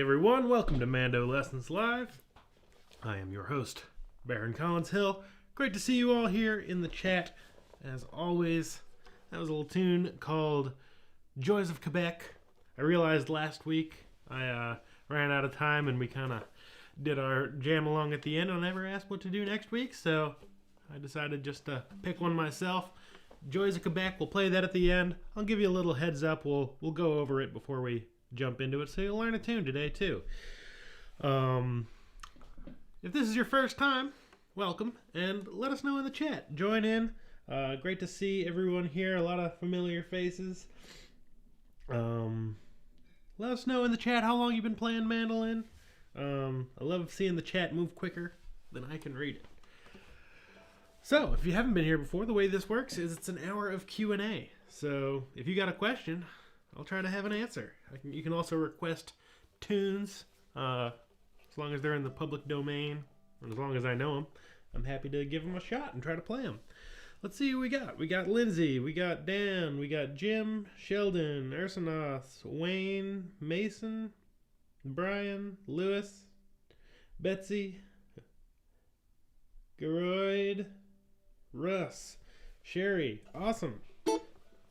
everyone, welcome to MandoLessons Live. I am your host, Baron Collins Hill. Great to see you all here in the chat. As always, that was a little tune called Joys of Quebec. I realized last week I ran out of time and we kind of did our jam along at the end and I never asked what to do next week, so I decided just to pick one myself. Joys of Quebec, we'll play that at the end. I'll give you a little heads up. We'll go over it before we jump into it, so you'll learn a tune today too. If this is your first time, welcome, and let us know in the chat. Join in. Great to see everyone here. A lot of familiar faces. Let us know in the chat how long you've been playing mandolin. I love seeing the chat move quicker than I can read it. So, if you haven't been here before, the way this works is it's an hour of Q&A. So, if you got a question, I'll try to have an answer. You can also request tunes, as long as they're in the public domain, and as long as I know them. I'm happy to give them a shot and try to play them. Let's see who we got. We got Lindsay, we got Dan, we got Jim, Sheldon, Ursanoth, Wayne, Mason, Brian, Lewis, Betsy, Geroid, Russ, Sherry. Awesome.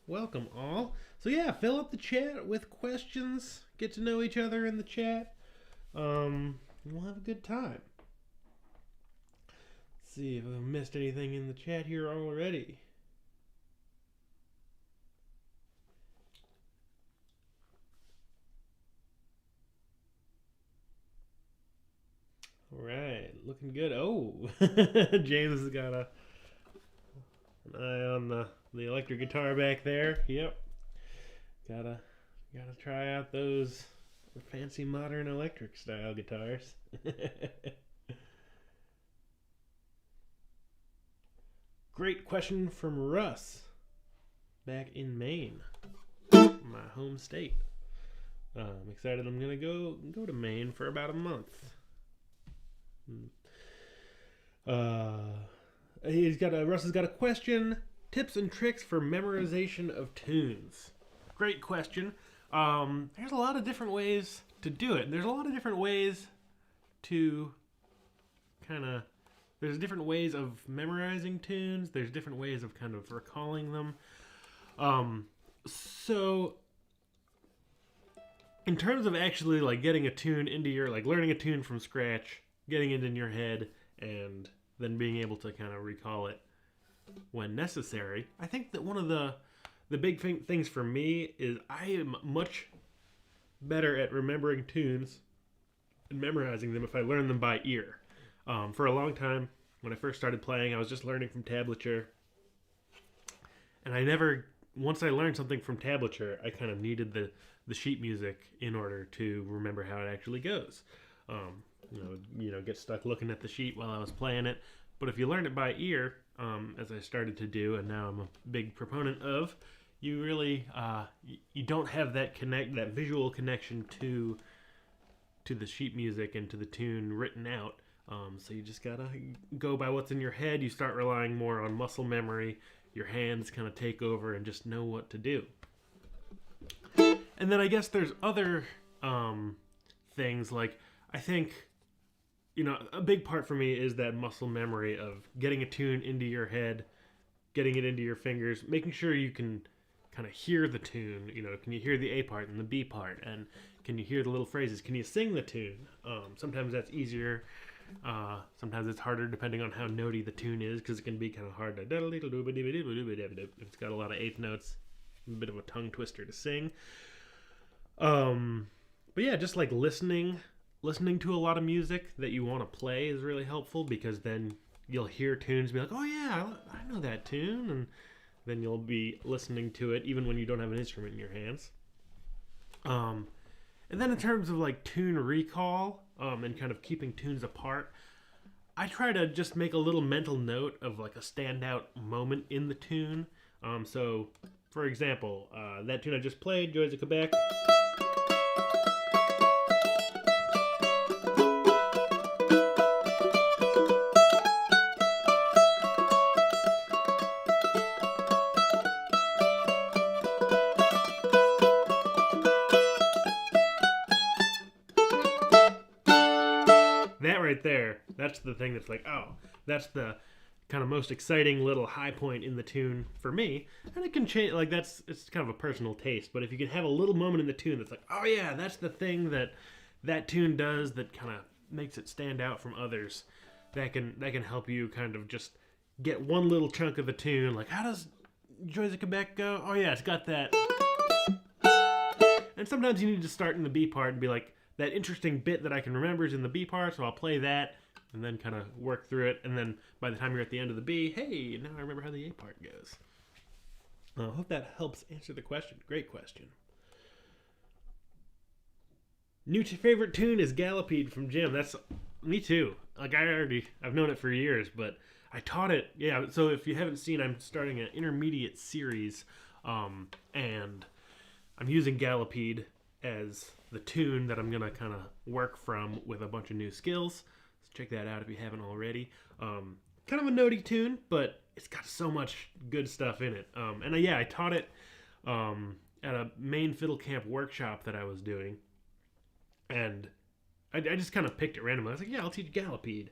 Welcome all. So yeah, fill up the chat with questions. Get to know each other in the chat. And we'll have a good time. Let's see if I've missed anything in the chat here already. All right, looking good. Oh, James has got an eye on the electric guitar back there. Yep. Gotta try out those fancy modern electric style guitars. Great question from Russ back in Maine, my home state. I'm excited. I'm gonna go to Maine for about a month. Russ has got a question. Tips and tricks for memorization of tunes. Great question. There's a lot of different ways to do it. There's a lot of different ways to there's different ways of memorizing tunes. There's different ways of kind of recalling them. So in terms of actually like getting a tune into your, like learning a tune from scratch, getting it in your head, and then being able to kind of recall it when necessary, I think that one of the big things for me is I am much better at remembering tunes and memorizing them if I learn them by ear. For a long time, when I first started playing, I was just learning from tablature. And once I learned something from tablature, I kind of needed the sheet music in order to remember how it actually goes. Get stuck looking at the sheet while I was playing it. But if you learn it by ear, as I started to do, and now I'm a big proponent of, you really you don't have that visual connection to the sheet music and to the tune written out. So you just gotta go by what's in your head. You start relying more on muscle memory. Your hands kind of take over and just know what to do. And then I guess there's other things, like I think, a big part for me is that muscle memory of getting a tune into your head, getting it into your fingers, making sure you can kind of hear the tune. Can you hear the A part and the B part? And can you hear the little phrases? Can you sing the tune? Sometimes that's easier. Sometimes it's harder depending on how notey the tune is, because it can be kind of hard to, if it's got a lot of eighth notes, a bit of a tongue twister to sing. But yeah, just like listening to a lot of music that you want to play is really helpful, because then you'll hear tunes and be like, oh yeah, I know that tune, and then you'll be listening to it even when you don't have an instrument in your hands. And then in terms of like tune recall, and kind of keeping tunes apart, I try to just make a little mental note of like a standout moment in the tune. So for example, that tune I just played, Joys of Quebec, that's the thing that's like, oh, that's the kind of most exciting little high point in the tune for me. And it can change, like it's kind of a personal taste, but if you can have a little moment in the tune that's like, oh yeah, that's the thing that tune does that kind of makes it stand out from others, that can help you kind of just get one little chunk of the tune. Like, how does Joys of Quebec go? Oh yeah, it's got that. And sometimes you need to start in the B part and be like, that interesting bit that I can remember is in the B part, so I'll play that and then kind of work through it. And then by the time you're at the end of the B, hey, now I remember how the A part goes. I hope that helps answer the question. Great question. New favorite tune is Gallopede from Jim. That's me too. Like I've known it for years, but I taught it. Yeah. So if you haven't seen, I'm starting an intermediate series, and I'm using Gallopede as the tune that I'm gonna kind of work from with a bunch of new skills. So check that out if you haven't already. Kind of a notey tune, but it's got so much good stuff in it. And yeah, I taught it at a main fiddle camp workshop that I was doing. And I just kind of picked it randomly. I was like, yeah, I'll teach Gallopede.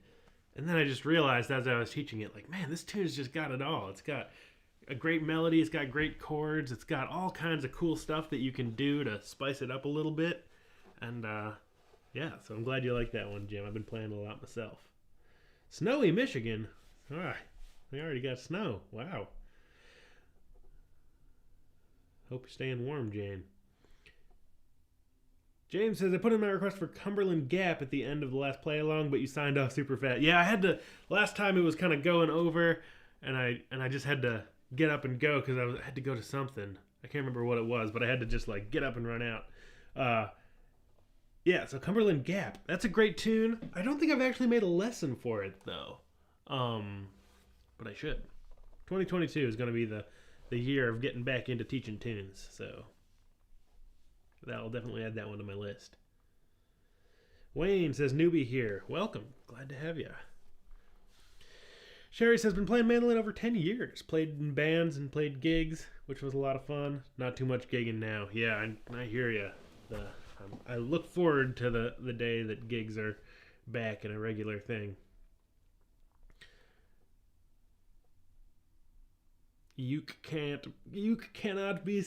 And then I just realized as I was teaching it, like, man, this tune's just got it all. It's got a great melody. It's got great chords. It's got all kinds of cool stuff that you can do to spice it up a little bit. And, yeah, so I'm glad you like that one, Jim. I've been playing a lot myself. Snowy Michigan. Ah, we already got snow. Wow. Hope you're staying warm, Jane. James says, I put in my request for Cumberland Gap at the end of the last play along, but you signed off super fast. Yeah, I had to, last time it was kind of going over, and I just had to get up and go because I had to go to something. I can't remember what it was, but I had to just like get up and run out. Yeah, so Cumberland Gap. That's a great tune. I don't think I've actually made a lesson for it, though. But I should. 2022 is going to be the year of getting back into teaching tunes, so I'll definitely add that one to my list. Wayne says, newbie here. Welcome. Glad to have you. Sherry says, been playing mandolin over 10 years. Played in bands and played gigs, which was a lot of fun. Not too much gigging now. Yeah, I hear you. I look forward to the day that gigs are back and a regular thing. You cannot be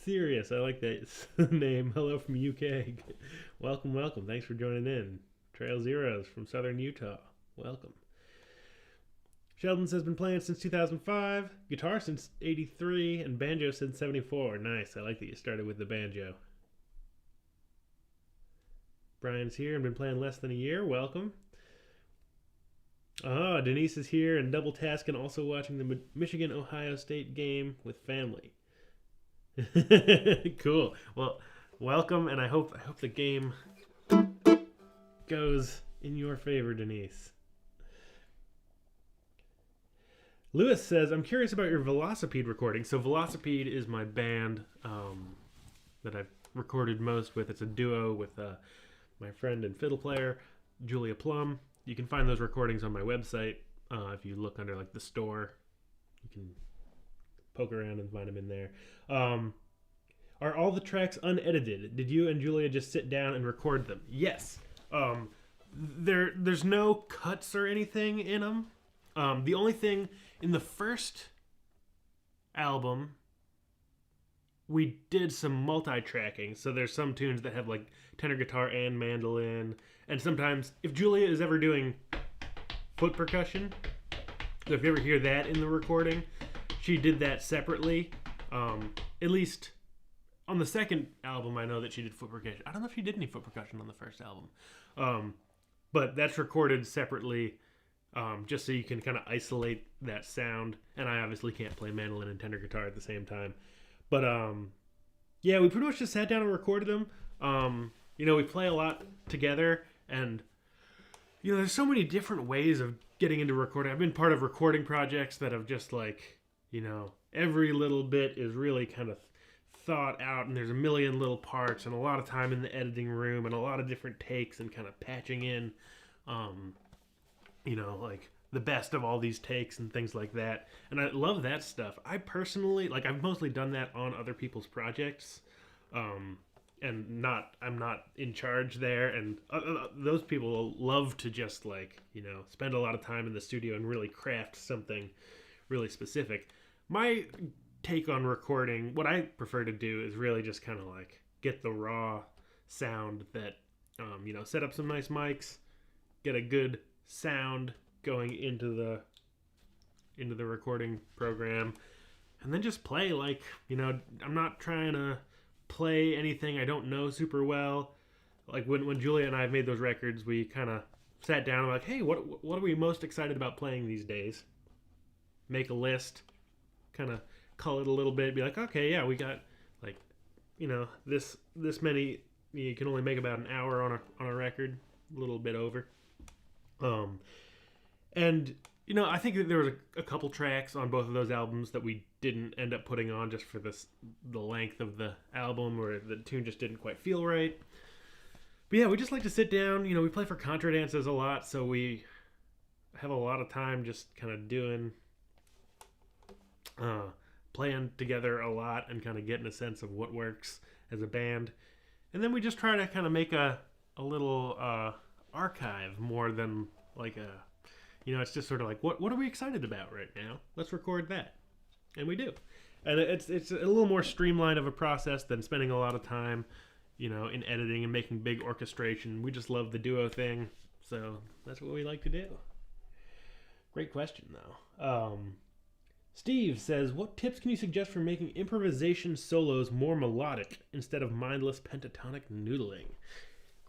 serious. I like that name. Hello from UK. Welcome. Thanks for joining in. Trail Zeros from Southern Utah. Welcome. Sheldon says, been playing since 2005, guitar since 83, and banjo since 74. Nice. I like that you started with the banjo. Brian's here and been playing less than a year. Welcome. Denise is here and double tasking, also watching the Michigan-Ohio State game with family. Cool. Well, welcome, and I hope the game goes in your favor, Denise. Lewis says, I'm curious about your Velocipede recording. So Velocipede is my band that I've recorded most with. It's a duo with my friend and fiddle player, Julia Plum. You can find those recordings on my website. If you look under like the store, you can poke around and find them in there. Are all the tracks unedited? Did you and Julia just sit down and record them? Yes. There's no cuts or anything in them. The only thing in the first album, we did some multi-tracking. So there's some tunes that have like tenor guitar and mandolin. And sometimes, if Julia is ever doing foot percussion, so if you ever hear that in the recording, she did that separately. At least on the second album, I know that she did foot percussion. I don't know if she did any foot percussion on the first album. But that's recorded separately, just so you can kind of isolate that sound. And I obviously can't play mandolin and tenor guitar at the same time. But yeah, we pretty much just sat down and recorded them. We play a lot together, and there's so many different ways of getting into recording. I've been part of recording projects that have just like, every little bit is really kind of thought out, and there's a million little parts and a lot of time in the editing room and a lot of different takes and kind of patching in, like the best of all these takes and things like that. And I love that stuff. I personally, I've mostly done that on other people's projects. I'm not in charge there, and those people love to just like, spend a lot of time in the studio and really craft something really specific. My take on recording, what I prefer to do is really just kind of like get the raw sound that set up some nice mics, get a good sound going into the recording program, and then just play. Like, I'm not trying to play anything I don't know super well. Like when Julia and I made those records, we kind of sat down and were like, hey, what are we most excited about playing these days? Make a list, kind of cull it a little bit, be like, okay, yeah, we got like, this many. You can only make about an hour on a record, a little bit over. And I think that there was a couple tracks on both of those albums that we didn't end up putting on just for the length of the album, or the tune just didn't quite feel right. But yeah, we just like to sit down. We play for contra dances a lot, so we have a lot of time just kind of doing, playing together a lot and kind of getting a sense of what works as a band. And then we just try to kind of make a little archive more than like a, it's just sort of like, what are we excited about right now? Let's record that. And we do. And it's a little more streamlined of a process than spending a lot of time, in editing and making big orchestration. We just love the duo thing. So that's what we like to do. Great question, though. Steve says, what tips can you suggest for making improvisation solos more melodic instead of mindless pentatonic noodling?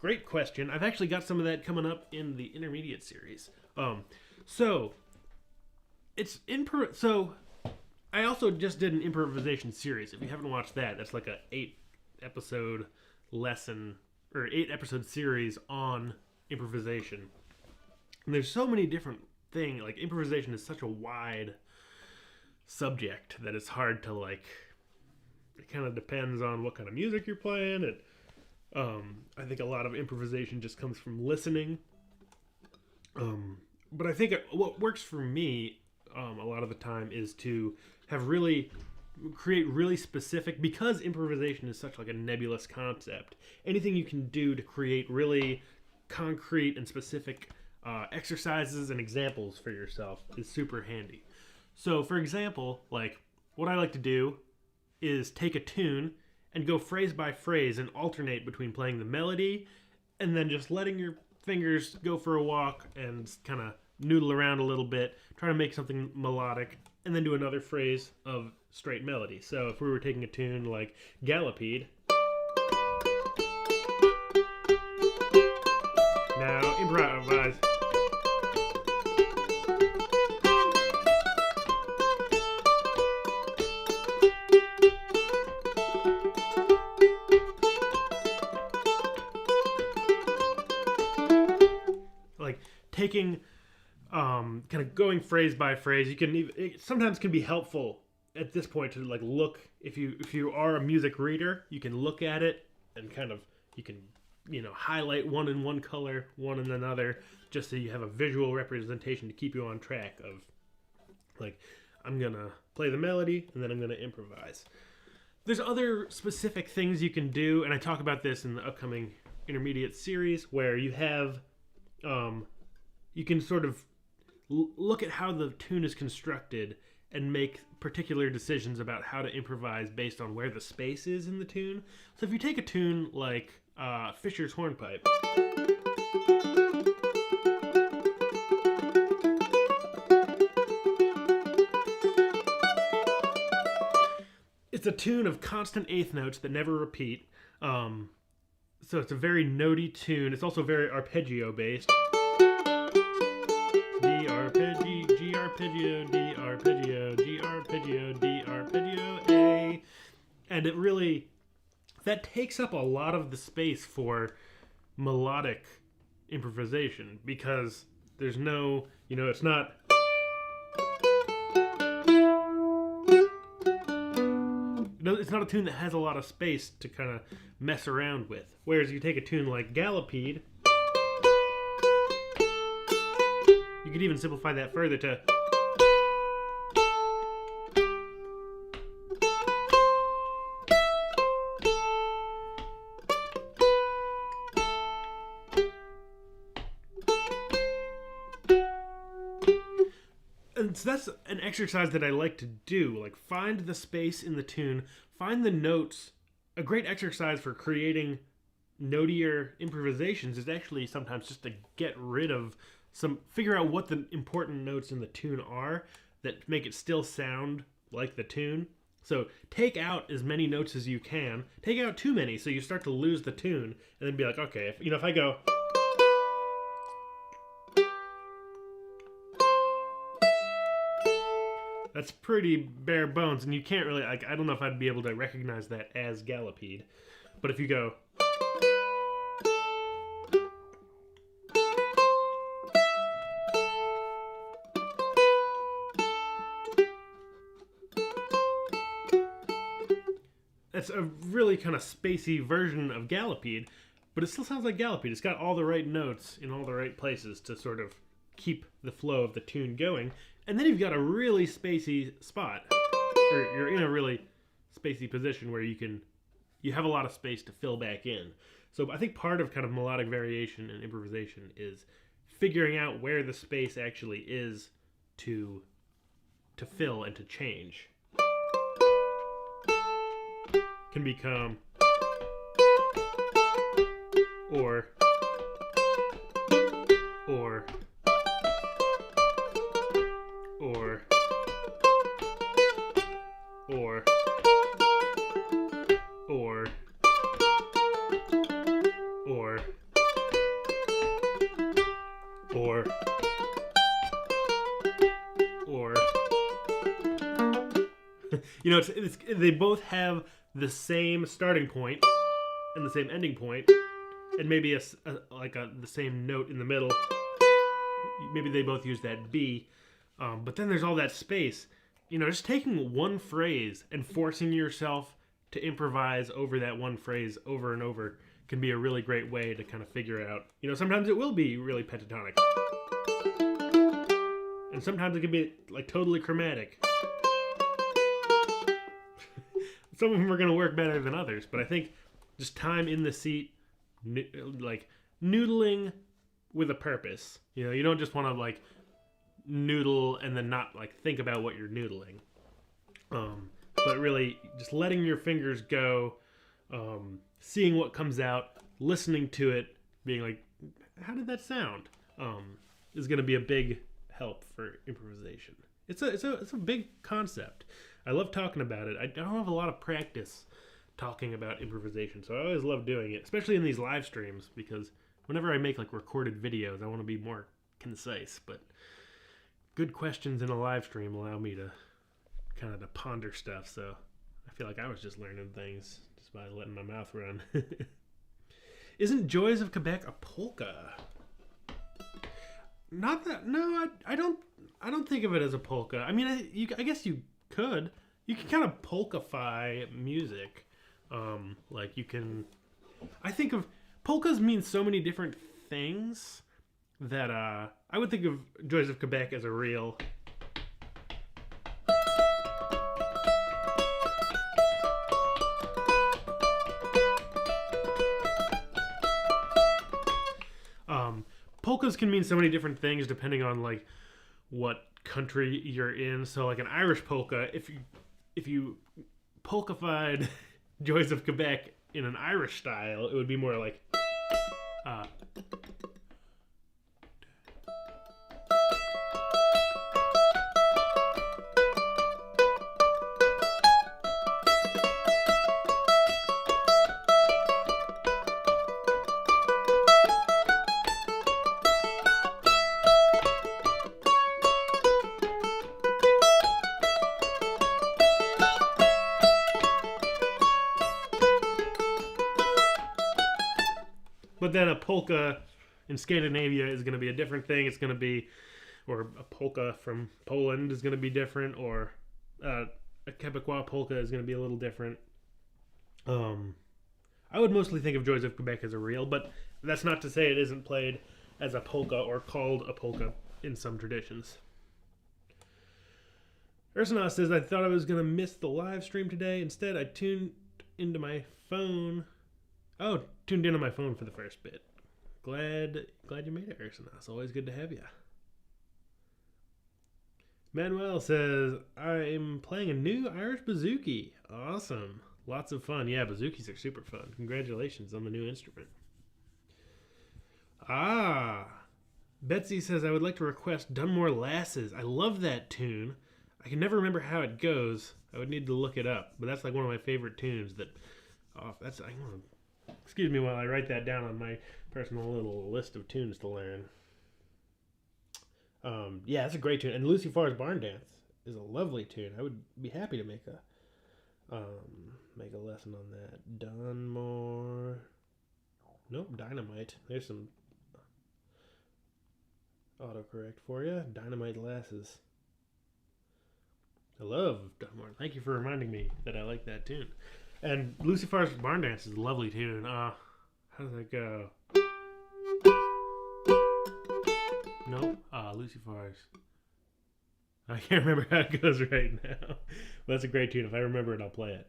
Great question. I've actually got some of that coming up in the intermediate series. So I also just did an improvisation series. If you haven't watched that, that's like a 8-episode lesson or 8-episode series on improvisation. And there's so many different things. Like, improvisation is such a wide subject that it's hard to like. It kind of depends on what kind of music you're playing. I think a lot of improvisation just comes from listening. But I think what works for me a lot of the time is to create really specific, because improvisation is such like a nebulous concept. Anything you can do to create really concrete and specific exercises and examples for yourself is super handy. So, for example, like what I like to do is take a tune and go phrase by phrase and alternate between playing the melody and then just letting your fingers go for a walk and kind of noodle around a little bit, try to make something melodic, and then do another phrase of straight melody. So if we were taking a tune like Gallopede, now improvise. Like taking kind of going phrase by phrase. You can it sometimes can be helpful at this point to like look, if you are a music reader, you can look at it and kind of you can highlight one in one color, one in another, just so you have a visual representation to keep you on track of like, I'm gonna play the melody and then I'm gonna improvise. There's other specific things you can do, and I talk about this in the upcoming intermediate series, where you have you can sort of look at how the tune is constructed and make particular decisions about how to improvise based on where the space is in the tune. So if you take a tune like Fisher's Hornpipe, it's a tune of constant eighth notes that never repeat. So it's a very notey tune. It's also very arpeggio based. D arpeggio, G arpeggio, D arpeggio, G arpeggio, D arpeggio, A. And it really, that takes up a lot of the space for melodic improvisation, because there's no, it's not, it's not a tune that has a lot of space to kind of mess around with. Whereas you take a tune like Gallopede, you could even simplify that further to So that's an exercise that I like to do. Like, find the space in the tune, find the notes. A great exercise for creating notier improvisations is actually sometimes just to get rid of figure out what the important notes in the tune are that make it still sound like the tune. So take out as many notes as you can. Take out too many so you start to lose the tune, and then be like, okay, if I go, that's pretty bare bones, and you can't really, like, I don't know if I'd be able to recognize that as Gallopede. But if you go, that's a really kind of spacey version of Gallopede, but it still sounds like Gallopede. It's got all the right notes in all the right places to sort of keep the flow of the tune going. And then you've got a really spacey spot, or you're in a really spacey position where you have a lot of space to fill back in. So I think part of kind of melodic variation and improvisation is figuring out where the space actually is to fill and to change. Can become or or or or or or or or you know, they both have the same starting point and the same ending point, and maybe the same note in the middle. Maybe they both use that B, but then there's all that space. You know, just taking one phrase and forcing yourself to improvise over that one phrase over and over can be a really great way to kind of figure out. You know, sometimes it will be really pentatonic, and sometimes it can be like totally chromatic. Some of them are going to work better than others, but I think just time in the seat, like noodling with a purpose. You know, you don't just want to like noodle and then not like think about what you're noodling. But really just letting your fingers go, seeing what comes out, listening to it, being like, how did that sound? Is going to be a big help for improvisation. It's a big concept. I love talking about it. I don't have a lot of practice talking about improvisation, so I always love doing it, especially in these live streams, because whenever I make like recorded videos, I want to be more concise, but good questions in a live stream allow me to kind of to ponder stuff, so I feel like I was just learning things just by letting my mouth run. Isn't Joys of Quebec a polka? Not that, no, I don't think of it as a polka. I mean, I guess you could. You can kind of polkify music. Like you can, I think of, polkas mean so many different things that I would think of Joys of Quebec as a real polkas can mean so many different things depending on like what country you're in. So like an Irish polka, if you polkified Joys of Quebec in an Irish style, it would be more like but then a polka in Scandinavia is going to be a different thing. It's going to be, or a polka from Poland is going to be different, or a Quebecois polka is going to be a little different. I would mostly think of Joys of Quebec as a reel, but that's not to say it isn't played as a polka or called a polka in some traditions. Ursana says, I thought I was going to miss the live stream today. Instead, I tuned into my phone. Oh, tuned in on my phone for the first bit. Glad you made it, Ursana. It's always good to have you. Manuel says, I'm playing a new Irish bouzouki. Awesome. Lots of fun. Yeah, bouzouki's are super fun. Congratulations on the new instrument. Betsy says, I would like to request Done More Lasses. I love that tune. I can never remember how it goes. I would need to look it up. But that's like one of my favorite tunes that... excuse me while I write that down on my personal little list of tunes to learn. Yeah, it's a great tune. And Lucy Farr's Barn Dance is a lovely tune. I would be happy to make a lesson on that. Dunmore. Nope, Dynamite. There's some autocorrect for you. Dynamite Lasses. I love Dunmore. Thank you for reminding me that I like that tune. And Lucy Farr's Barn Dance is a lovely tune. How does that go? Nope. Lucy Farr's. I can't remember how it goes right now. But that's a great tune. If I remember it, I'll play it.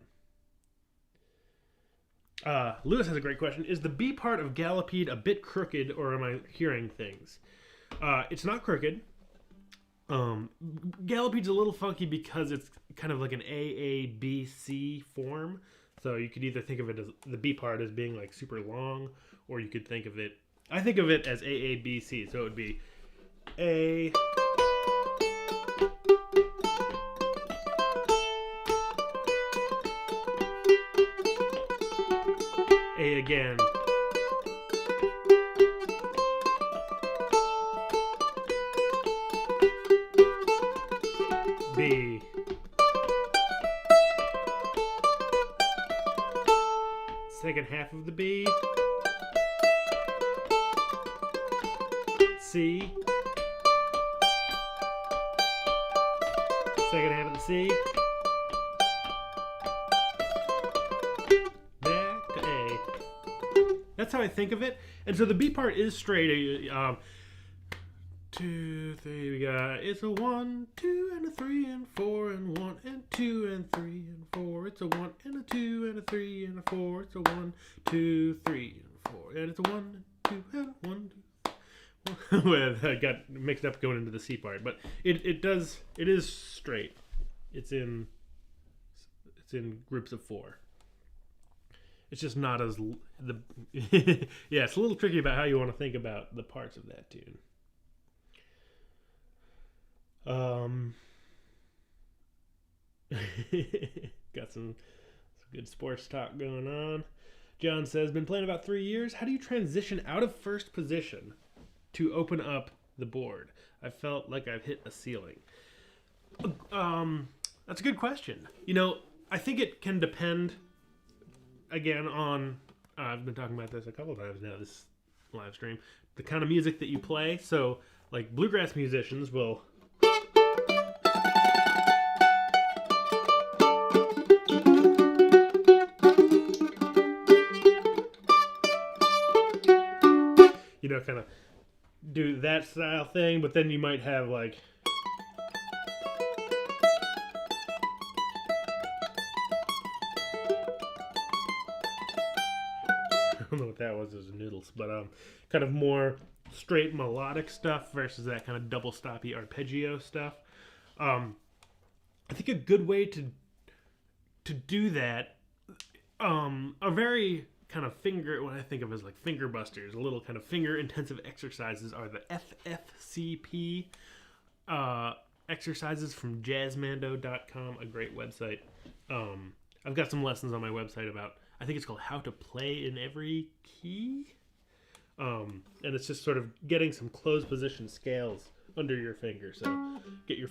Lewis has a great question. Is the B part of Gallopede a bit crooked, or am I hearing things? It's not crooked. Gallopede's a little funky because it's kind of like an AABC form. So you could either think of it as the B part as being like super long, or you could think of it... I think of it as AABC. So it would be A... A again. B. Second half of the B. C. Second half of the C. Back to A. That's how I think of it. And so the B part is straight. 2, 3, we got it's a 1, 2, and a 3, and 4, and 1, and 2, and 3, and 4. It's a 1, and a 2, and a 3, and a 4. It's a 1, 2, 3, and 4. And it's a 1, 2, and 1, 2. Well, I got mixed up going into the C part, but it is straight. It's in groups of 4. It's just not as yeah. It's a little tricky about how you want to think about the parts of that tune. Got some good sports talk going on. John says, been playing about 3 years. How do you transition out of first position to open up the board? I felt like I've hit a ceiling. That's a good question. I think it can depend, again, on, I've been talking about this a couple times now, this live stream, the kind of music that you play. So, like, bluegrass musicians will... kind of do that style thing, but then you might have like I don't know what that was, those noodles, but kind of more straight melodic stuff versus that kind of double stoppy arpeggio stuff. I think a good way to do that, a very kind of what I think of as like finger busters, a little kind of finger intensive exercises are the FFCP exercises from jazzmando.com, a great website. I've got some lessons on my website about, I think it's called How to Play in Every Key. And it's just sort of getting some closed position scales under your finger. So get your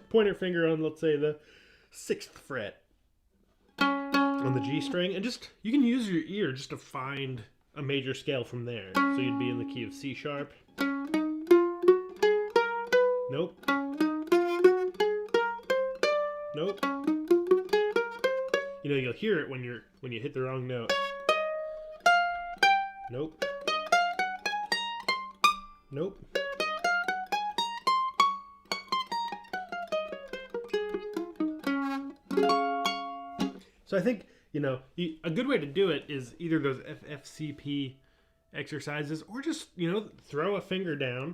pointer finger on, let's say, the 6th fret on the G string, and you can use your ear just to find a major scale from there. So you'd be in the key of C sharp. Nope. Nope. You'll hear it when you hit the wrong note. Nope. Nope. So I think, a good way to do it is either those FFCP exercises, or just, throw a finger down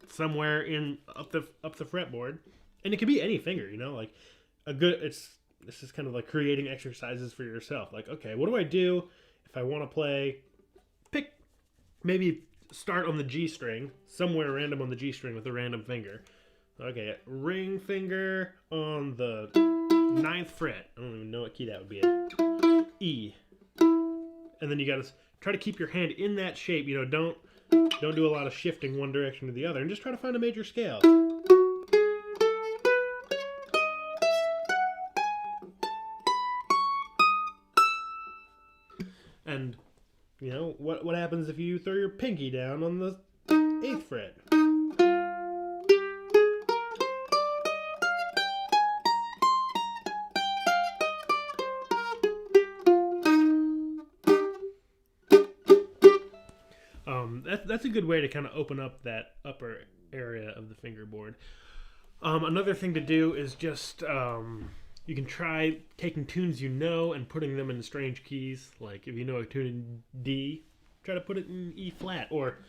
somewhere in up the fretboard, and it could be any finger. You know, like this is kind of like creating exercises for yourself. Like, okay, what do I do if I want to play? Pick maybe start on the G string, somewhere random on the G string with a random finger. Okay, ring finger on the 9th fret. I don't even know what key that would be in. E. And then you gotta try to keep your hand in that shape. You know, don't do a lot of shifting one direction to the other, and just try to find a major scale. And you know what happens if you throw your pinky down on the 8th fret? That's a good way to kind of open up that upper area of the fingerboard. Another thing to do is just you can try taking tunes you know and putting them in strange keys. Like if you know a tune in D, try to put it in E flat. Or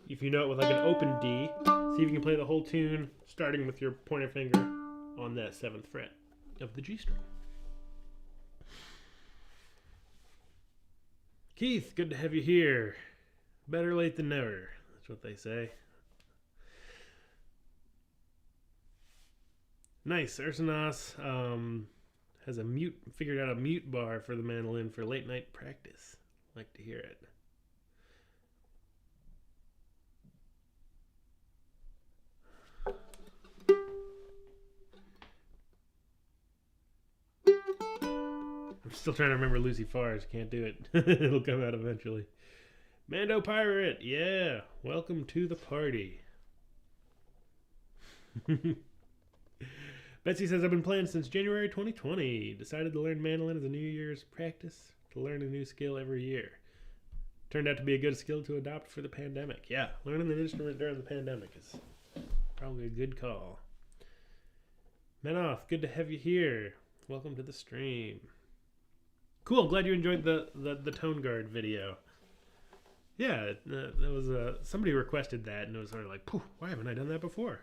if you know it with like an open D, see if you can play the whole tune starting with your pointer finger on that 7th fret of the G string. Keith, good to have you here. Better late than never. That's what they say. Nice. Ursanos has figured out a mute bar for the mandolin for late night practice. Like to hear it. I'm still trying to remember Lucy Farr's. Can't do it. It'll come out eventually. Mando Pirate, yeah. Welcome to the party. Betsy says, I've been playing since January 2020. Decided to learn mandolin as a New Year's practice to learn a new skill every year. Turned out to be a good skill to adopt for the pandemic. Yeah, learning an instrument during the pandemic is probably a good call. Menoth, good to have you here. Welcome to the stream. Cool, glad you enjoyed the Tone Guard video. Yeah, that was somebody requested that, and it was sort of like, why haven't I done that before?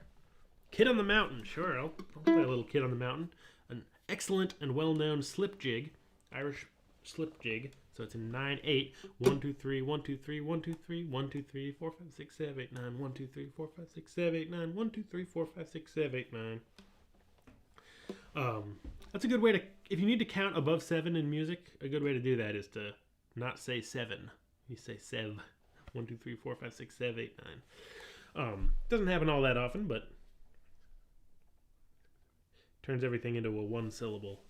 Kid on the Mountain, sure, I'll play a little Kid on the Mountain. An excellent and well-known slip jig, Irish slip jig. So it's in 9/8. 1 2 3 1 2 3 1 2 3 1 2 3 4 5 6 7 8 9 1 2 3 4 5 6 7 8 9 1 2 3 4 5 6 7 8 9. That's a good way to, if you need to count above 7 in music, a good way to do that is to not say 7. You say sev. 1 2 3 4 5 6 7 8 9. Doesn't happen all that often, but turns everything into a one syllable.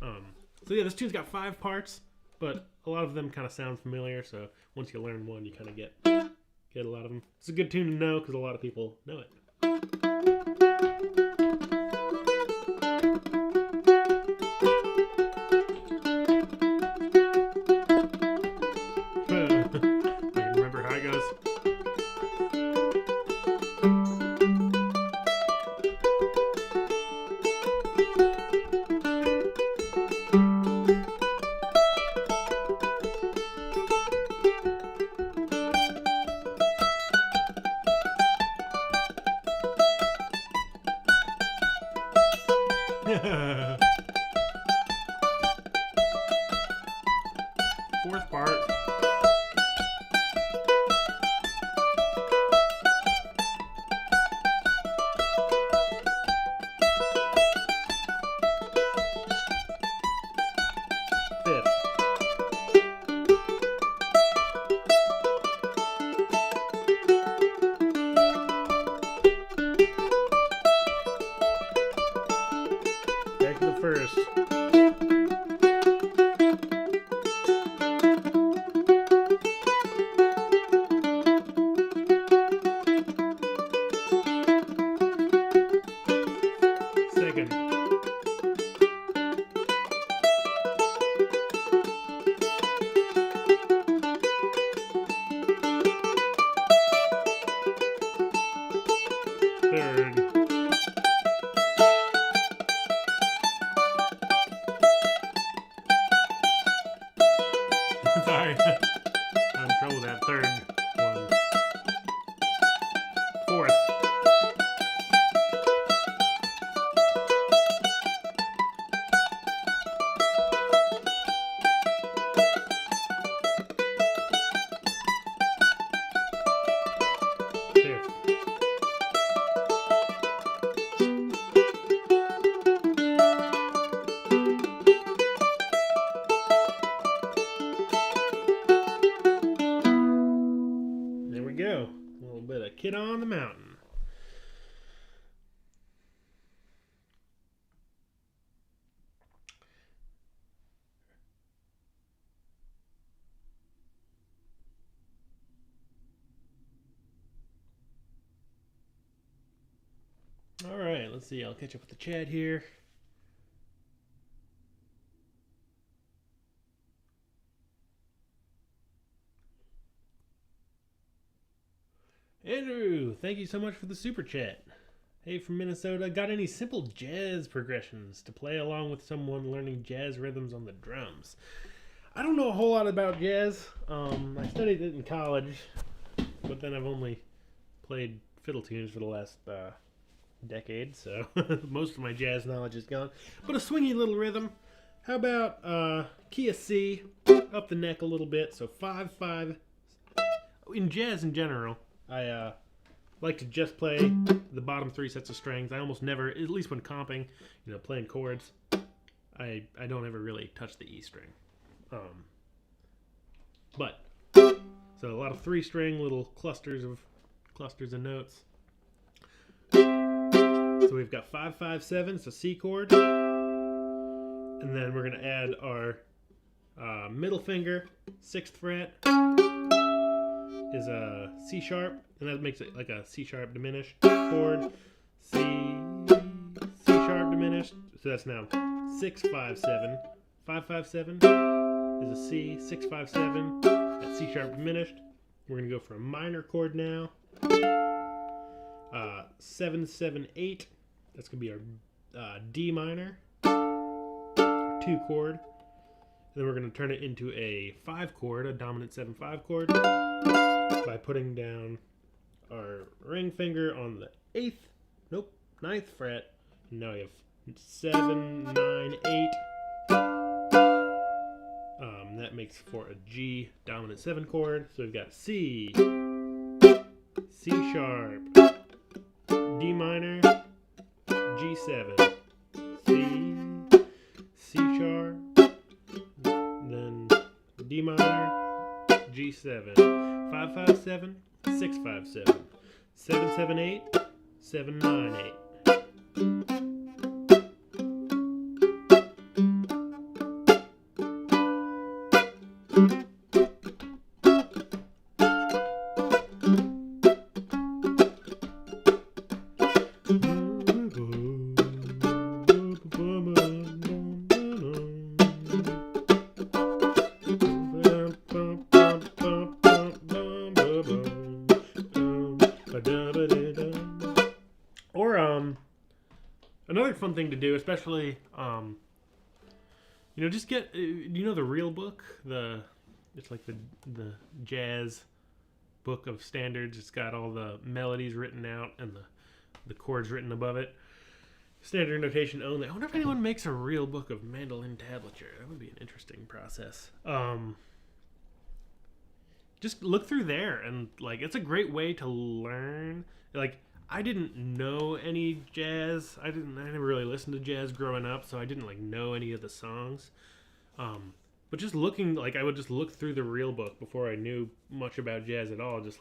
So yeah, this tune's got 5 parts, but a lot of them kind of sound familiar. So once you learn one, you kind of get a lot of them. It's a good tune to know because a lot of people know it. Fourth part. Fifth. Back to the first. Third. Kid on the Mountain. All right, let's see. I'll catch up with the chat here. Andrew, thank you so much for the super chat. Hey, from Minnesota, got any simple jazz progressions to play along with someone learning jazz rhythms on the drums? I don't know a whole lot about jazz. I studied it in college, but then I've only played fiddle tunes for the last decade, so most of my jazz knowledge is gone. But a swingy little rhythm. How about key of C, up the neck a little bit, so 5/5. In jazz in general, I like to just play the bottom 3 sets of strings. I almost never, at least when comping, playing chords, I don't ever really touch the E string. But so a lot of 3-string little clusters of notes. So we've got 5/5/7, it's a C chord, and then we're gonna add our middle finger, 6th fret, is a C sharp, and that makes it like a C sharp diminished chord. C sharp diminished, so that's now 6/5/7. 5/5/7 is a C, 6/5/7, that's C sharp diminished. We're gonna go for a minor chord now. 7/7/8. That's gonna be our D minor, 2 chord. And then we're gonna turn it into a 5 chord, a dominant 7/5 chord, by putting down our ring finger on the 9th fret. And now we have 7, 9, 8. That makes for a G dominant 7 chord. So we've got C, C sharp, D minor, G7, C sharp, then D minor, G7, 5/5/7, 6/5/7, 7/7/8, 7/9/8. Another fun thing to do, especially, just get, the real book, it's like the jazz book of standards. It's got all the melodies written out and the chords written above it. Standard notation only. I wonder if anyone makes a real book of mandolin tablature. That would be an interesting process. Just look through there, and it's a great way to learn. I didn't know any jazz. I never really listened to jazz growing up, so I didn't know any of the songs. But just looking, I would just look through the real book before I knew much about jazz at all. Just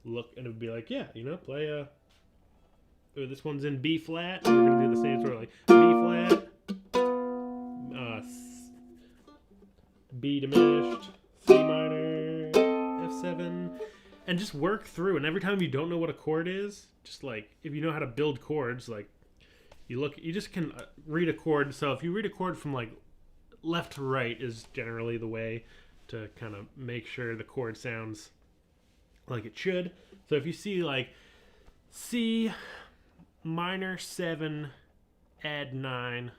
look, and it would be play this one's in B flat. We're gonna do the same sort of B flat, B diminished, C minor, F7. And just work through, and every time you don't know what a chord is, just if you know how to build chords, you just can read a chord. So if you read a chord from left to right is generally the way to kind of make sure the chord sounds like it should. So if you see C minor 7 add 9,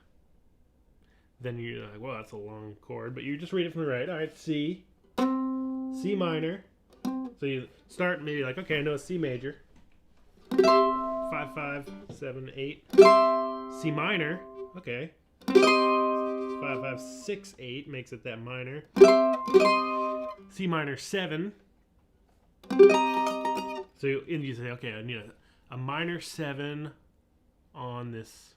then you're well, that's a long chord, but you just read it from the right. All right, C minor. So you start maybe okay, I know it's C major. 5/5/7/8. C minor. Okay. 5/5/6/8 makes it that minor. C minor 7. So you say, okay, I need a minor 7 on this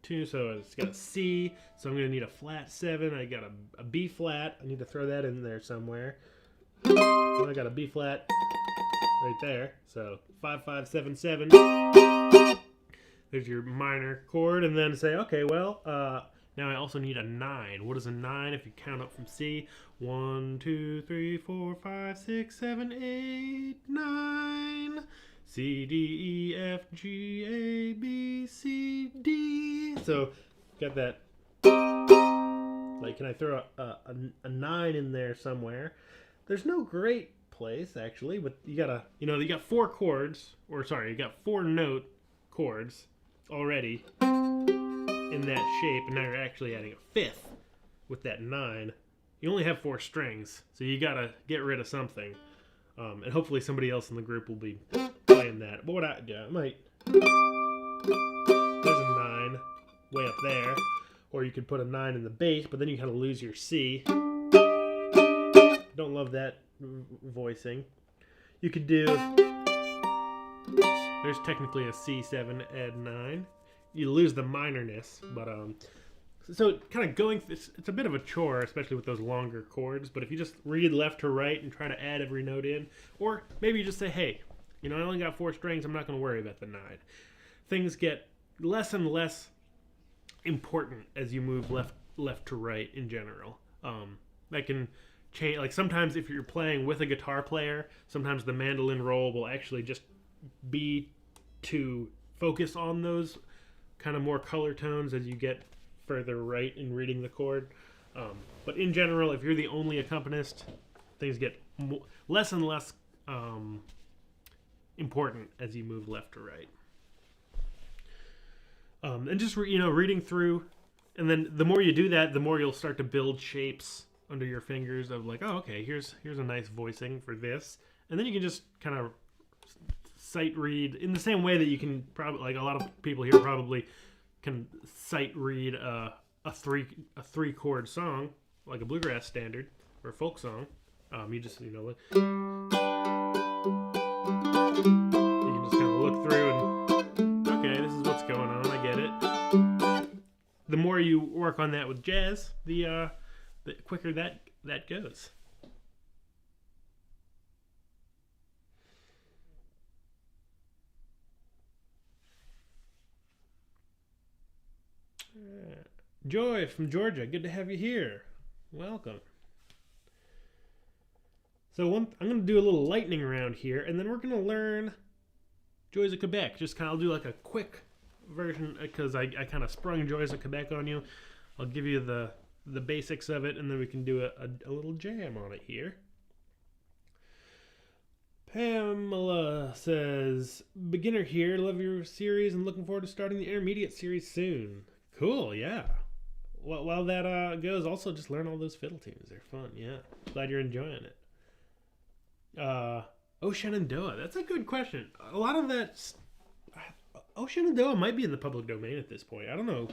tune. So it's got a C. So I'm going to need a flat 7. I got a B flat. I need to throw that in there somewhere. I got a B flat, right there. So 5 5 7 7. There's your minor chord, and then say, okay, well, now I also need a 9. What is a 9 if you count up from C? 1 2 3 4 5 6 7 8 9. C D E F G A B C D. So got that. Like, can I throw a 9 in there somewhere? There's no great place actually, but you got 4 chords, or sorry, you got 4 note chords already in that shape, and now you're actually adding a 5th with that 9. You only have 4 strings, so you gotta get rid of something, and hopefully somebody else in the group will be playing that. But what I do, I might, there's a 9 way up there, or you could put a 9 in the bass, but then you kind of lose your C. Don't love that voicing. You could do, there's technically a C7 add 9. You lose the minorness, but so kind of going, it's a bit of a chore, especially with those longer chords. But if you just read left to right and try to add every note in, or maybe you just say, hey, I only got 4 strings, I'm not going to worry about the 9. Things get less and less important as you move left to right in general. That can change. Like sometimes if you're playing with a guitar player, sometimes the mandolin roll will actually just be to focus on those kind of more color tones as you get further right in reading the chord. But in general, if you're the only accompanist, things get less and less important as you move left to right. And just reading through, and then the more you do that, the more you'll start to build shapes under your fingers of like, oh, okay, here's a nice voicing for this, and then you can just kind of sight read in the same way that you can probably, like a lot of people here probably can sight read a 3 chord song like a bluegrass standard or a folk song. You just you can just kind of look through and okay, this is what's going on. I get it. The more you work on that with jazz, the quicker that goes. Joy from Georgia, good to have you here. Welcome. So I'm going to do a little lightning round here, and then we're going to learn Joys of Quebec. Just kind of do like a quick version, because I kind of sprung Joys of Quebec on you. I'll give you the basics of it, and then we can do a little jam on it here. Pamela says, beginner here, love your series and looking forward to starting the intermediate series soon. Cool, yeah. Well, while that goes, also just learn all those fiddle tunes. They're fun, yeah. Glad you're enjoying it. Oh, Shenandoah, that's a good question. A lot of that, Oh, Shenandoah might be in the public domain at this point. I don't know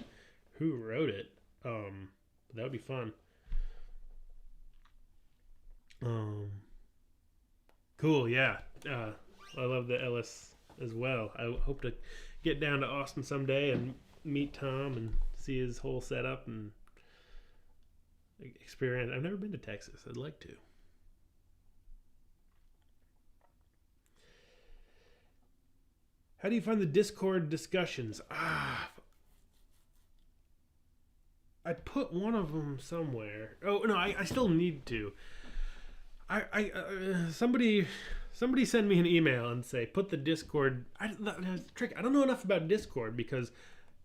who wrote it. But that would be fun. Cool, yeah. I love the Ellis as well. I hope to get down to Austin someday and meet Tom and see his whole setup and experience. I've never been to Texas. I'd like to. How do you find the Discord discussions? I put one of them somewhere. Oh no, I still need to. Somebody send me an email and say put the Discord. Trick. I don't know enough about Discord because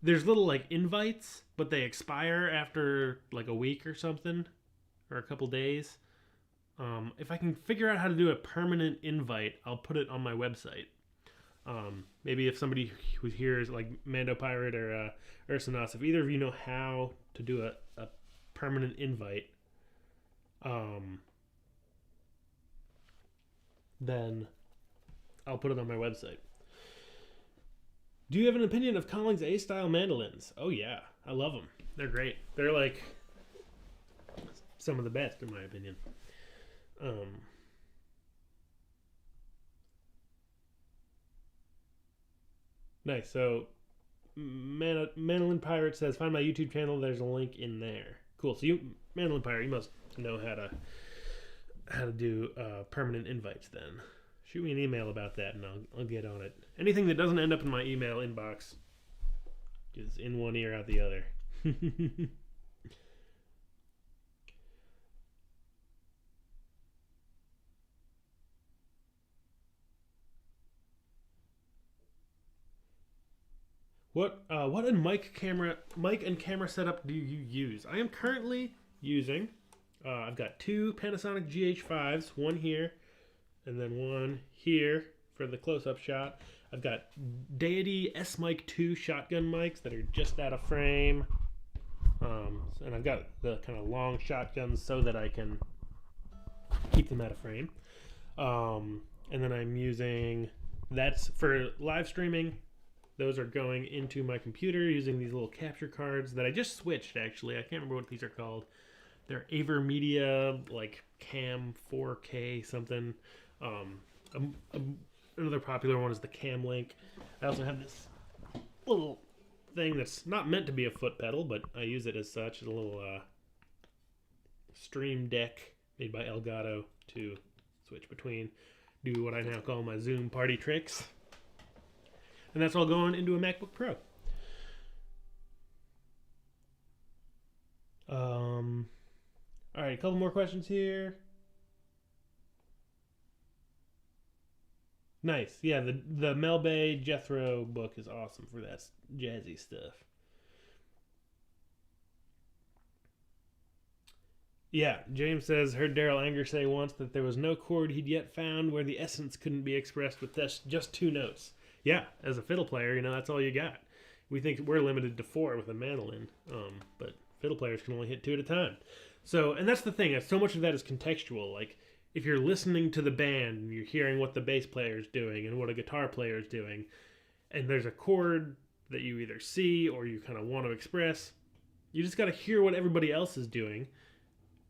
there's little like invites, but they expire after like a week or something, or a couple days. If I can figure out how to do a permanent invite, I'll put it on my website. Maybe if somebody who hears like Mando Pirate or Ursanos, if either of you know how to do a permanent invite, then I'll put it on my website. Do you have an opinion of Collings A-style mandolins? Oh yeah, I love them. They're great. They're like some of the best in my opinion. Nice. So Mandolin Pirate says, find my YouTube channel. There's a link in there. Cool. So Mandolin Pirate, you must know how to do permanent invites then. shoot me an email about that, and I'll get on it. Anything that doesn't end up in my email inbox is in one ear, out the other. What mic and camera setup do you use? I am currently using. I've got two Panasonic GH5s, one here, and then one here for the close-up shot. I've got Deity S-Mic 2 shotgun mics that are just out of frame, and I've got the kind of long shotguns so that I can keep them out of frame. And then I'm using, that's for live streaming. Those are going into my computer using these little capture cards that I just switched, actually. I can't remember what these are called. They're Avermedia, like Cam 4K something. Another popular one is the Cam Link. I also have this little thing that's not meant to be a foot pedal, but I use it as such. It's a little stream deck made by Elgato to switch between, do what I now call my Zoom party tricks. And that's all going into a MacBook Pro. All right, a couple more questions here. Nice. Yeah, the Melbay Jethro book is awesome for that jazzy stuff. Yeah, James says, heard Daryl Anger say once that there was no chord he'd yet found where the essence couldn't be expressed with just two notes. Yeah, as a fiddle player, that's all you got. We think we're limited to 4 with a mandolin, but fiddle players can only hit 2 at a time. So, and that's the thing, so much of that is contextual. Like, if you're listening to the band and you're hearing what the bass player is doing and what a guitar player is doing, and there's a chord that you either see or you kind of want to express, you just got to hear what everybody else is doing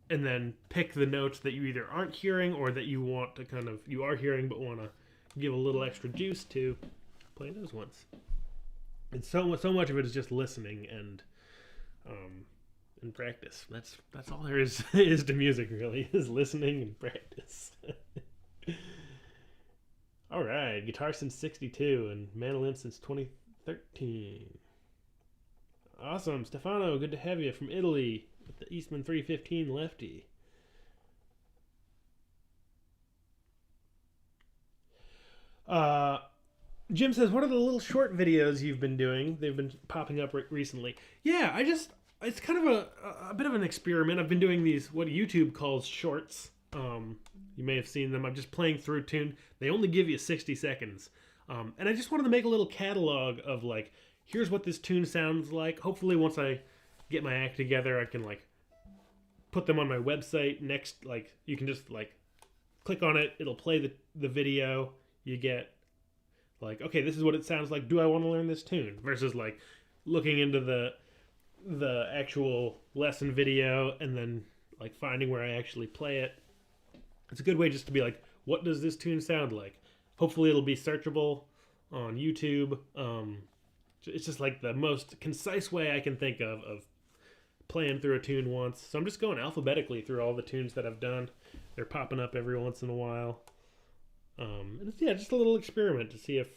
and then pick the notes that you either aren't hearing or that you want to you are hearing but want to give a little extra juice to. Play those ones. And so much of it is just listening and practice. That's all there is to music, really, is listening and practice. All right, guitar since '62 and mandolin since 2013. Awesome, Stefano, good to have you from Italy with the Eastman 315 lefty. Jim says, what are the little short videos you've been doing? They've been popping up recently. Yeah, it's kind of a bit of an experiment. I've been doing these, what YouTube calls shorts. You may have seen them. I'm just playing through a tune. They only give you 60 seconds. And I just wanted to make a little catalog of, like, here's what this tune sounds like. Hopefully once I get my act together, I can, like, put them on my website next. Like, you can just, like, click on it. It'll play the video. You get, like, okay, this is what it sounds like. Do I want to learn this tune? Versus, like, looking into the actual lesson video and then, like, finding where I actually play it. It's a good way just to be like, what does this tune sound like? Hopefully it'll be searchable on YouTube. It's just, like, the most concise way I can think of playing through a tune once. So I'm just going alphabetically through all the tunes that I've done. They're popping up every once in a while. And it's, just a little experiment to see if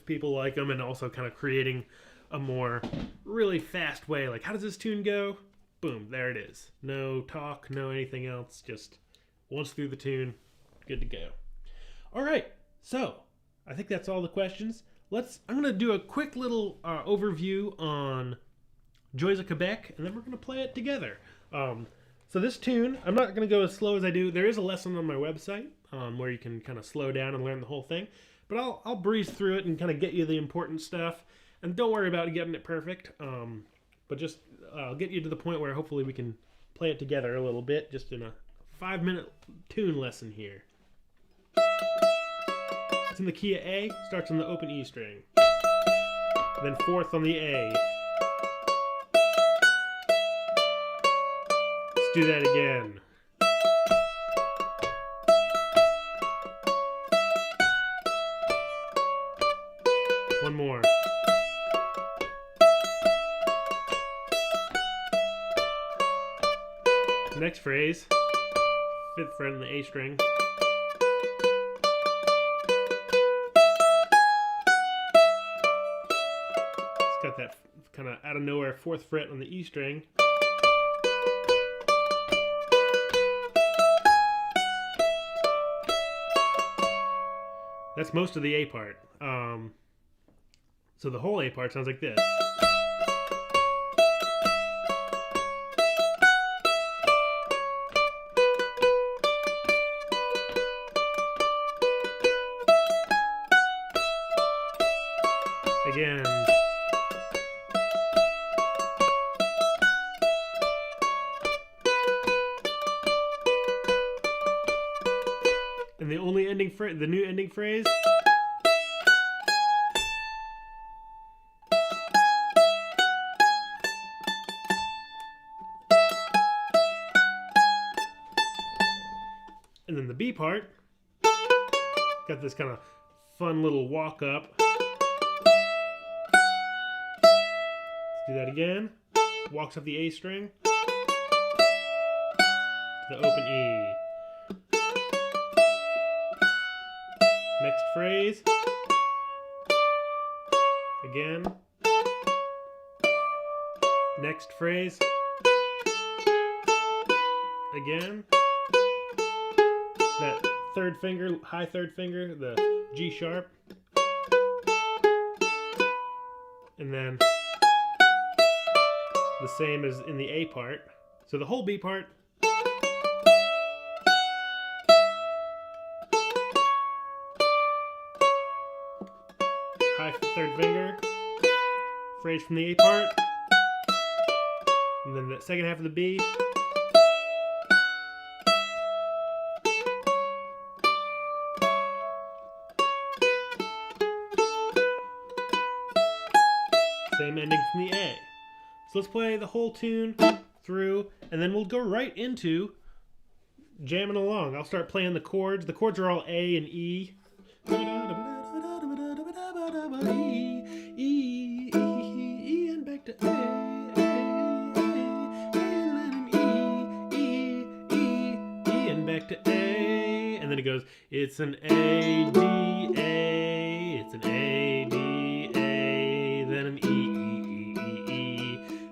people like them, and also kind of creating a more really fast way. Like, how does this tune go? Boom, there it is. No talk, no anything else. Just once through the tune, good to go. All right, so I think that's all the questions. I'm going to do a quick little overview on Joys of Quebec, and then we're going to play it together. So this tune, I'm not going to go as slow as I do. There is a lesson on my website where you can kind of slow down and learn the whole thing. But I'll breeze through it and kind of get you the important stuff. And don't worry about getting it perfect. But just I'll get you to the point where hopefully we can play it together a little bit, just in a 5-minute tune lesson here. It's in the key of A, starts on the open E string. Then 4th on the A. Let's do that again. One more. Next phrase, 5th fret on the A string. kind of out of nowhere 4th fret on the E string. That's most of the A part. So the whole A part sounds like this. Again. And the only ending phrase, the new ending phrase. And then the B part. Got this kind of fun little walk up. Let's do that again. Walks up the A string to the open E. Next phrase. Again. Next phrase. Again. That third finger, high third finger, the G sharp. And then the same as in the A part. So the whole B part. High third finger. Phrase from the A part. And then the second half of the B. Same ending from the A. So let's play the whole tune through, and then we'll go right into jamming along. I'll start playing the chords. The chords are all A and E. E, and back to A, and back to A, and then it goes, it's an A, D, A, it's an A, D, A, then an E.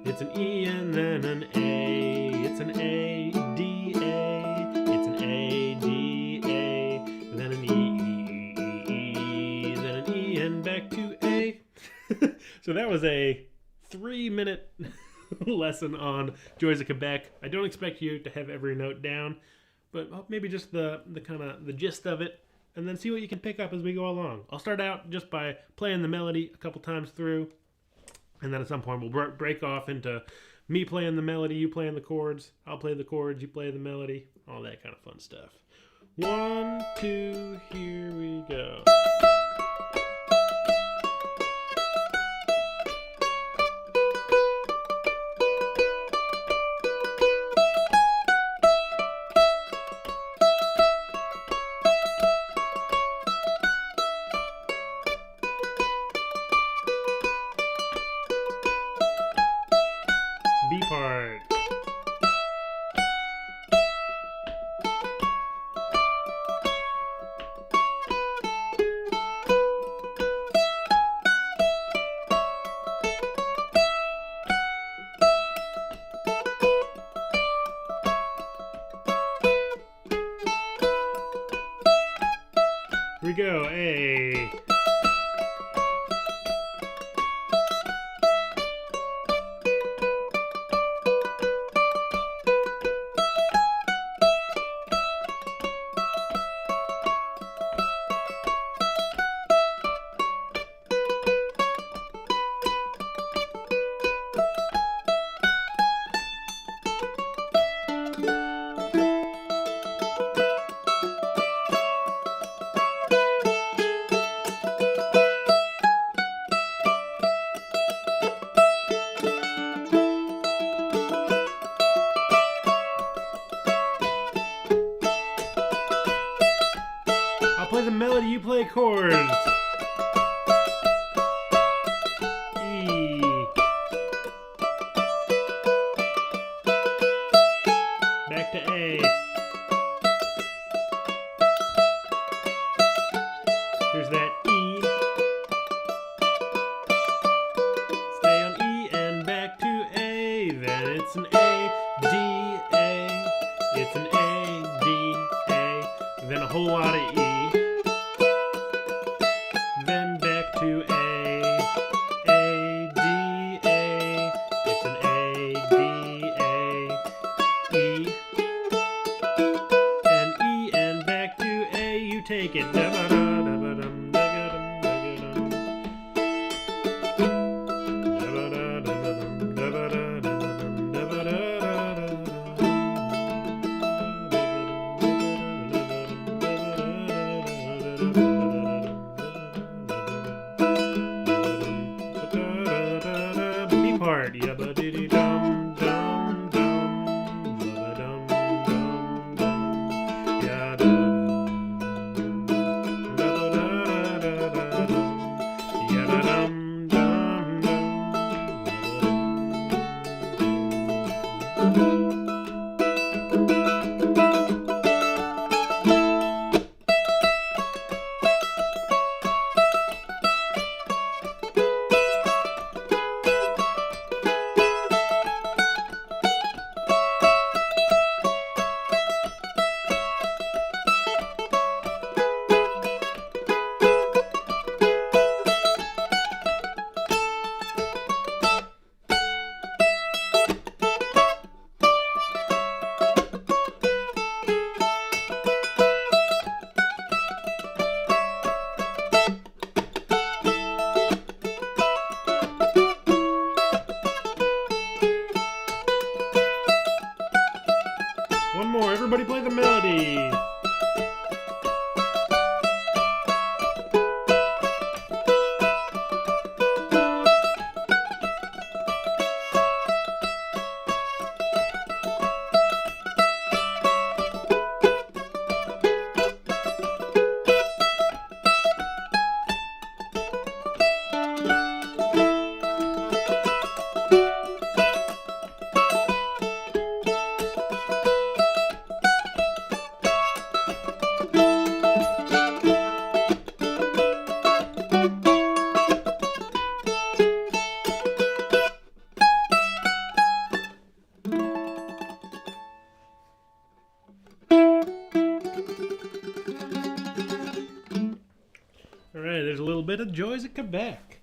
It's an E and then an A. It's an A, D, A. It's an A, D, A. And then an E. Then an E and back to A. So that was a 3-minute lesson on Joys of Quebec. I don't expect you to have every note down, but maybe just the kind of the gist of it, and then see what you can pick up as we go along. I'll start out just by playing the melody a couple times through. And then at some point we'll break off into me playing the melody, you playing the chords, I'll play the chords, you play the melody, all that kind of fun stuff. 1, 2, here we go. B part. Here we go, A. I'll play the melody, you play chords. E. Back to A. Here's that E. Stay on E and it's an A, D, A. It's an A, D, A. Then a whole lot of E. Then back to A, D, A. It's an A, D, A, E. And E, and back to A. You take it. B part, yabba diddy dum dum dum, yabba dum dum dum, yada, yabba da da da dum, yada dum dum dum. One more, everybody play the melody. Alright, there's a little bit of Joys of Quebec.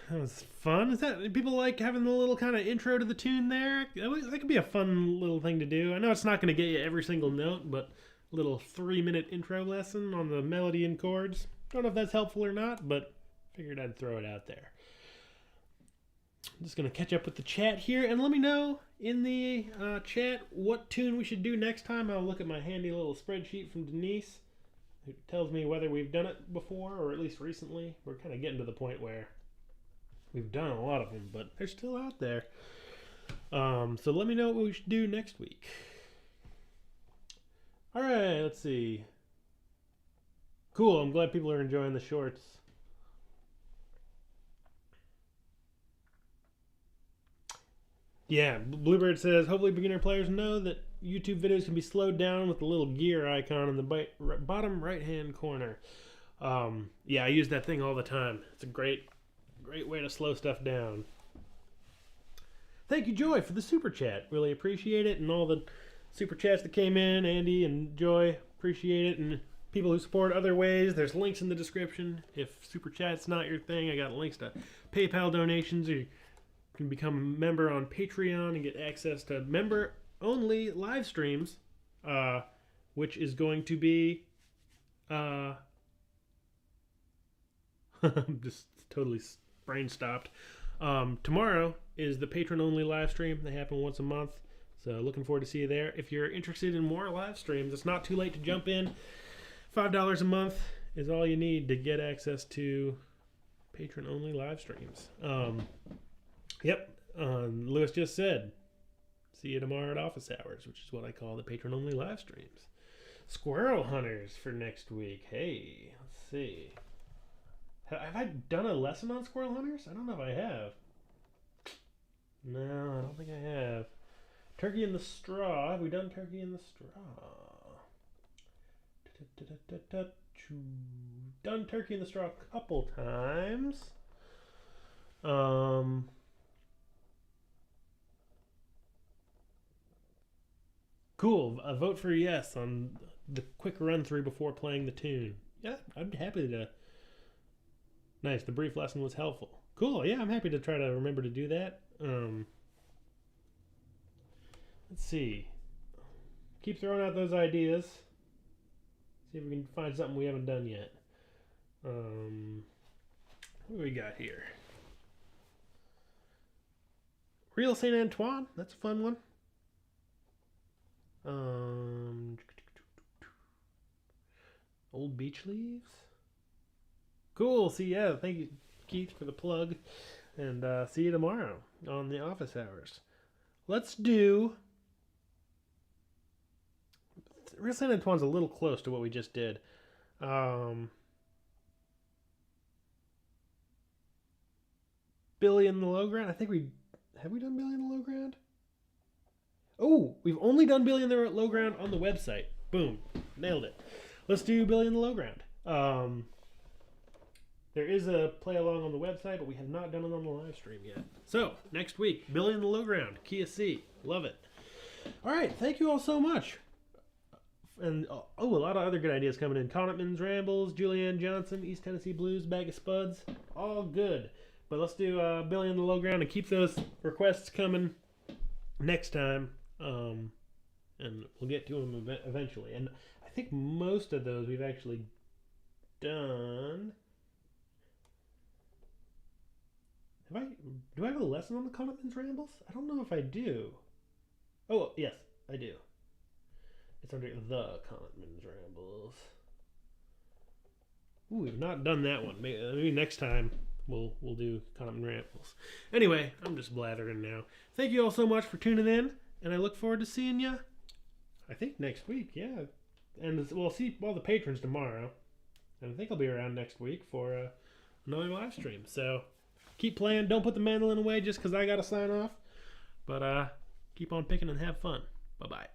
That was fun. Is that people like having the little kind of intro to the tune there? That could be a fun little thing to do. I know it's not going to get you every single note, but a little 3-minute intro lesson on the melody and chords. Don't know if that's helpful or not, but figured I'd throw it out there. I'm just going to catch up with the chat here, and let me know in the chat what tune we should do next time. I'll look at my handy little spreadsheet from Denise. It tells me whether we've done it before, or at least recently. We're kind of getting to the point where we've done a lot of them, but they're still out there. So let me know what we should do next week. All right, let's see. Cool, I'm glad people are enjoying the shorts. Yeah, Bluebird says, hopefully beginner players know that YouTube videos can be slowed down with the little gear icon in the bottom right-hand corner. Yeah, I use that thing all the time. It's a great way to slow stuff down. Thank you, Joy, for the super chat. Really appreciate it, and all the super chats that came in. Andy and Joy, appreciate it, and people who support other ways. There's links in the description. If super chat's not your thing, I got links to PayPal donations, or you can become a member on Patreon and get access to member-only live streams, which is going to be just totally brain stopped. Tomorrow is the patron-only live stream. They happen once a month, so looking forward to see you there. If you're interested in more live streams, it's not too late to jump in. $5 a month is all you need to get access to patron-only live streams. Yep, Lewis just said, see you tomorrow at office hours, which is what I call the patron-only live streams. Squirrel hunters for next week. Hey, let's see. Have I done a lesson on squirrel hunters? I don't know if I have. No, I don't think I have. Turkey in the straw. Have we done turkey in the straw? Done turkey in the straw a couple times. Cool. A vote for yes on the quick run through before playing the tune. Yeah, I'm happy to. Nice. The brief lesson was helpful. Cool. Yeah, I'm happy to try to remember to do that. Let's see. Keep throwing out those ideas. See if we can find something we haven't done yet. What do we got here? Real Saint Antoine. That's a fun one. Old beach leaves. Cool. See, yeah. Thank you, Keith, for the plug. And see you tomorrow on the office hours. Let's do. Real Saint Antoine's a little close to what we just did. Billy in the Low Ground. I think we have we done Billy in the Low Ground. Oh, we've only done Billy in the Low Ground on the website. Boom, nailed it. Let's do Billy in the Low Ground. There is a play along on the website, but we have not done it on the live stream yet. So next week, Billy in the Low Ground, Key of C. Love it. All right, thank you all so much. And a lot of other good ideas coming in. Conantman's Rambles, Julianne Johnson, East Tennessee Blues, Bag of Spuds, all good. But let's do Billy in the Low Ground and keep those requests coming next time. And we'll get to them eventually. And I think most of those we've actually done. Do I have a lesson on the Conantman's Rambles? I don't know if I do. Oh, yes, I do. It's under the Conantman's Rambles. Ooh, we've not done that one. Maybe next time we'll do Conantman Rambles. Anyway, I'm just blathering now. Thank you all so much for tuning in, and I look forward to seeing you, I think, next week. Yeah. And we'll see all the patrons tomorrow. And I think I'll be around next week for another live stream. So keep playing. Don't put the mandolin away just because I got to sign off. But keep on picking and have fun. Bye-bye.